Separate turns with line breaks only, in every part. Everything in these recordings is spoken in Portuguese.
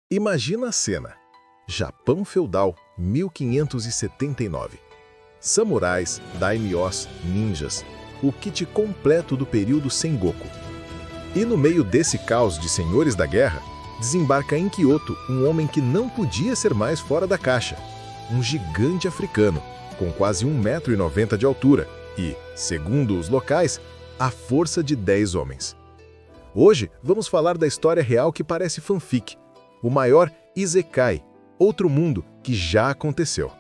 Imagina a cena. Japão feudal, 1579. Samurais, daimyos, ninjas, o kit completo do período Sengoku. E no meio desse caos de senhores da guerra, desembarca em Kyoto um homem que não podia ser mais fora da caixa. Um gigante africano, com quase 1,90 m de altura e, segundo os locais, a força de 10 homens. Hoje vamos falar da história real que parece fanfic, o maior Isekai, outro mundo que já aconteceu.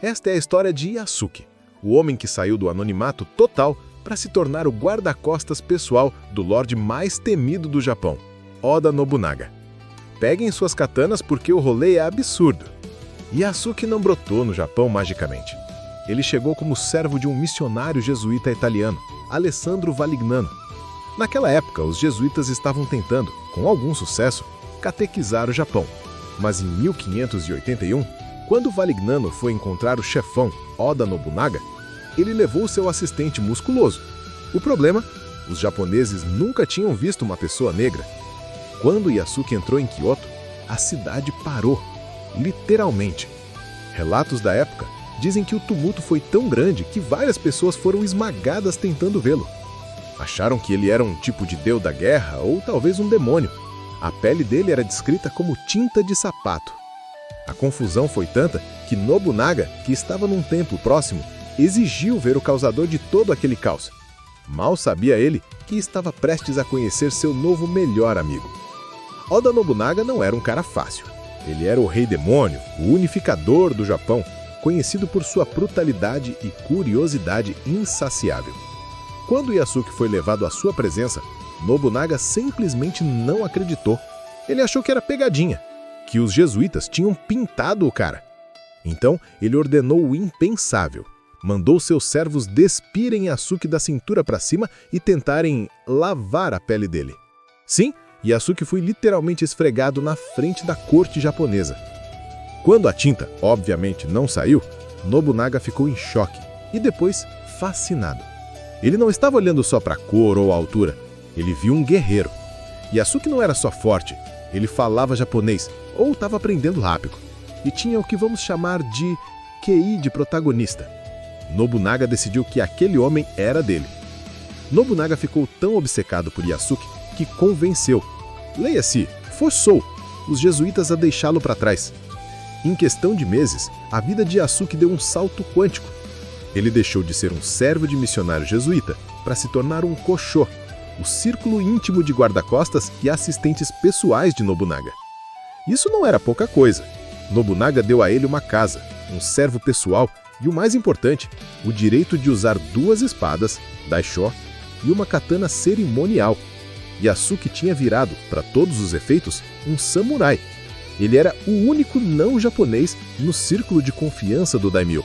Esta é a história de Yasuke, o homem que saiu do anonimato total para se tornar o guarda-costas pessoal do lorde mais temido do Japão, Oda Nobunaga. Peguem suas katanas porque o rolê é absurdo. Yasuke não brotou no Japão magicamente. Ele chegou como servo de um missionário jesuíta italiano, Alessandro Valignano. Naquela época, os jesuítas estavam tentando, com algum sucesso, catequizar o Japão. Mas em 1581, quando Valignano foi encontrar o chefão Oda Nobunaga, ele levou seu assistente musculoso. O problema? Os japoneses nunca tinham visto uma pessoa negra. Quando Yasuke entrou em Kyoto, a cidade parou, literalmente. Relatos da época dizem que o tumulto foi tão grande que várias pessoas foram esmagadas tentando vê-lo. Acharam que ele era um tipo de deus da guerra ou talvez um demônio. A pele dele era descrita como tinta de sapato. A confusão foi tanta que Nobunaga, que estava num templo próximo, exigiu ver o causador de todo aquele caos. Mal sabia ele que estava prestes a conhecer seu novo melhor amigo. Oda Nobunaga não era um cara fácil. Ele era o rei demônio, o unificador do Japão, conhecido por sua brutalidade e curiosidade insaciável. Quando Yasuke foi levado à sua presença, Nobunaga simplesmente não acreditou. Ele achou que era pegadinha, que os jesuítas tinham pintado o cara. Então, ele ordenou o impensável. Mandou seus servos despirem Yasuke da cintura para cima e tentarem lavar a pele dele. Sim, Yasuke foi literalmente esfregado na frente da corte japonesa. Quando a tinta, obviamente, não saiu, Nobunaga ficou em choque e depois fascinado. Ele não estava olhando só para a cor ou a altura. Ele viu um guerreiro. Yasuke não era só forte, ele falava japonês, ou estava aprendendo rápido, e tinha o que vamos chamar de QI de protagonista. Nobunaga decidiu que aquele homem era dele. Nobunaga ficou tão obcecado por Yasuke que convenceu, leia-se, forçou, os jesuítas a deixá-lo para trás. Em questão de meses, a vida de Yasuke deu um salto quântico. Ele deixou de ser um servo de missionário jesuíta para se tornar um Koshō, o círculo íntimo de guarda-costas e assistentes pessoais de Nobunaga. Isso não era pouca coisa. Nobunaga deu a ele uma casa, um servo pessoal e, o mais importante, o direito de usar 2 espadas, daisho, e uma katana cerimonial. Yasuke tinha virado, para todos os efeitos, um samurai. Ele era o único não japonês no círculo de confiança do daimyo.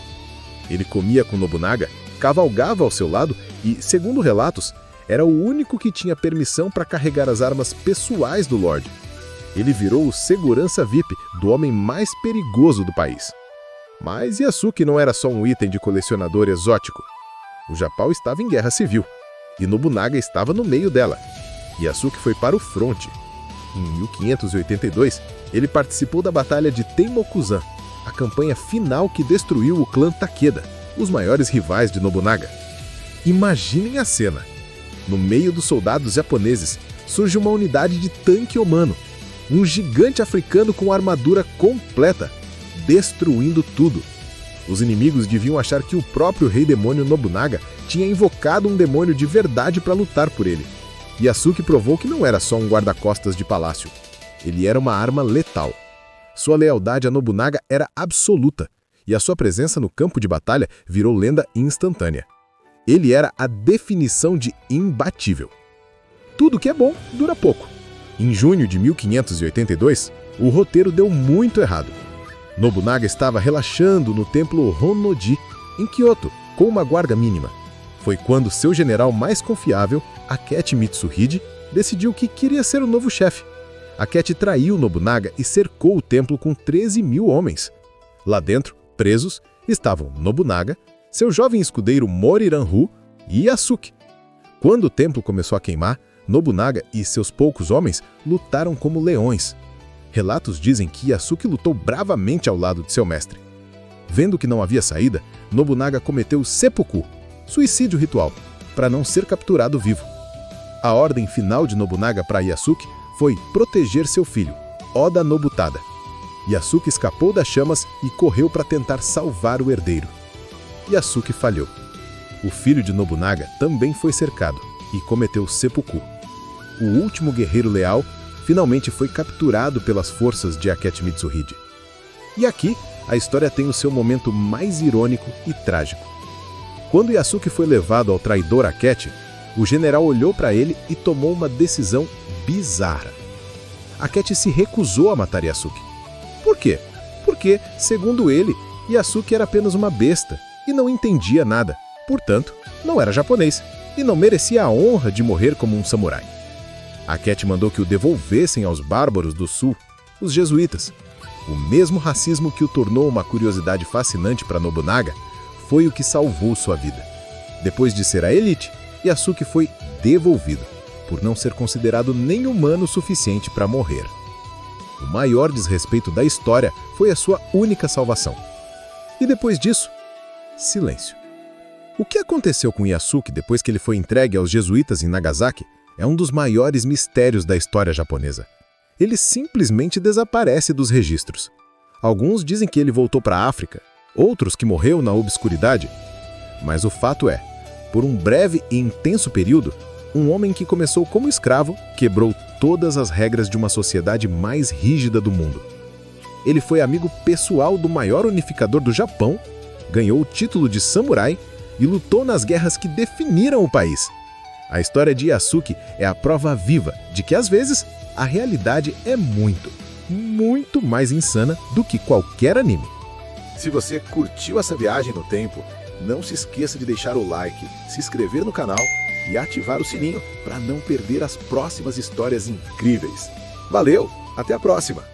Ele comia com Nobunaga, cavalgava ao seu lado e, segundo relatos, era o único que tinha permissão para carregar as armas pessoais do Lorde. Ele virou o segurança VIP do homem mais perigoso do país. Mas Yasuke não era só um item de colecionador exótico. O Japão estava em guerra civil, e Nobunaga estava no meio dela. Yasuke foi para o fronte. Em 1582, ele participou da Batalha de Teimokuzan, a campanha final que destruiu o clã Takeda, os maiores rivais de Nobunaga. Imaginem a cena. No meio dos soldados japoneses, surge uma unidade de tanque humano, um gigante africano com armadura completa, destruindo tudo. Os inimigos deviam achar que o próprio rei demônio Nobunaga tinha invocado um demônio de verdade para lutar por ele. Yasuke provou que não era só um guarda-costas de palácio. Ele era uma arma letal. Sua lealdade a Nobunaga era absoluta, e a sua presença no campo de batalha virou lenda instantânea. Ele era a definição de imbatível. Tudo que é bom dura pouco. Em junho de 1582, o roteiro deu muito errado. Nobunaga estava relaxando no templo Honnoji, em Kyoto, com uma guarda mínima. Foi quando seu general mais confiável, Akechi Mitsuhide, decidiu que queria ser o novo chefe. Akechi traiu Nobunaga e cercou o templo com 13.000 homens. Lá dentro, presos, estavam Nobunaga, seu jovem escudeiro Moriranru e Yasuke. Quando o templo começou a queimar, Nobunaga e seus poucos homens lutaram como leões. Relatos dizem que Yasuke lutou bravamente ao lado de seu mestre. Vendo que não havia saída, Nobunaga cometeu seppuku, suicídio ritual, para não ser capturado vivo. A ordem final de Nobunaga para Yasuke foi proteger seu filho, Oda Nobutada. Yasuke escapou das chamas e correu para tentar salvar o herdeiro. Yasuke falhou. O filho de Nobunaga também foi cercado e cometeu seppuku. O último guerreiro leal finalmente foi capturado pelas forças de Akechi Mitsuhide. E aqui, a história tem o seu momento mais irônico e trágico. Quando Yasuke foi levado ao traidor Akechi, o general olhou para ele e tomou uma decisão bizarra. Akechi se recusou a matar Yasuke. Por quê? Porque, segundo ele, Yasuke era apenas uma besta e não entendia nada. Portanto, não era japonês e não merecia a honra de morrer como um samurai. Akechi mandou que o devolvessem aos bárbaros do sul, os jesuítas. O mesmo racismo que o tornou uma curiosidade fascinante para Nobunaga foi o que salvou sua vida. Depois de ser a elite, Yasuke foi devolvido, por não ser considerado nem humano o suficiente para morrer. O maior desrespeito da história foi a sua única salvação. E depois disso, silêncio. O que aconteceu com Yasuke depois que ele foi entregue aos jesuítas em Nagasaki é um dos maiores mistérios da história japonesa. Ele simplesmente desaparece dos registros. Alguns dizem que ele voltou para a África, outros que morreu na obscuridade. Mas o fato é, por um breve e intenso período, um homem que começou como escravo quebrou todas as regras de uma sociedade mais rígida do mundo. Ele foi amigo pessoal do maior unificador do Japão, ganhou o título de samurai e lutou nas guerras que definiram o país. A história de Yasuke é a prova viva de que, às vezes, a realidade é muito, muito mais insana do que qualquer anime.
Se você curtiu essa viagem no tempo, não se esqueça de deixar o like, se inscrever no canal e ativar o sininho para não perder as próximas histórias incríveis. Valeu, até a próxima!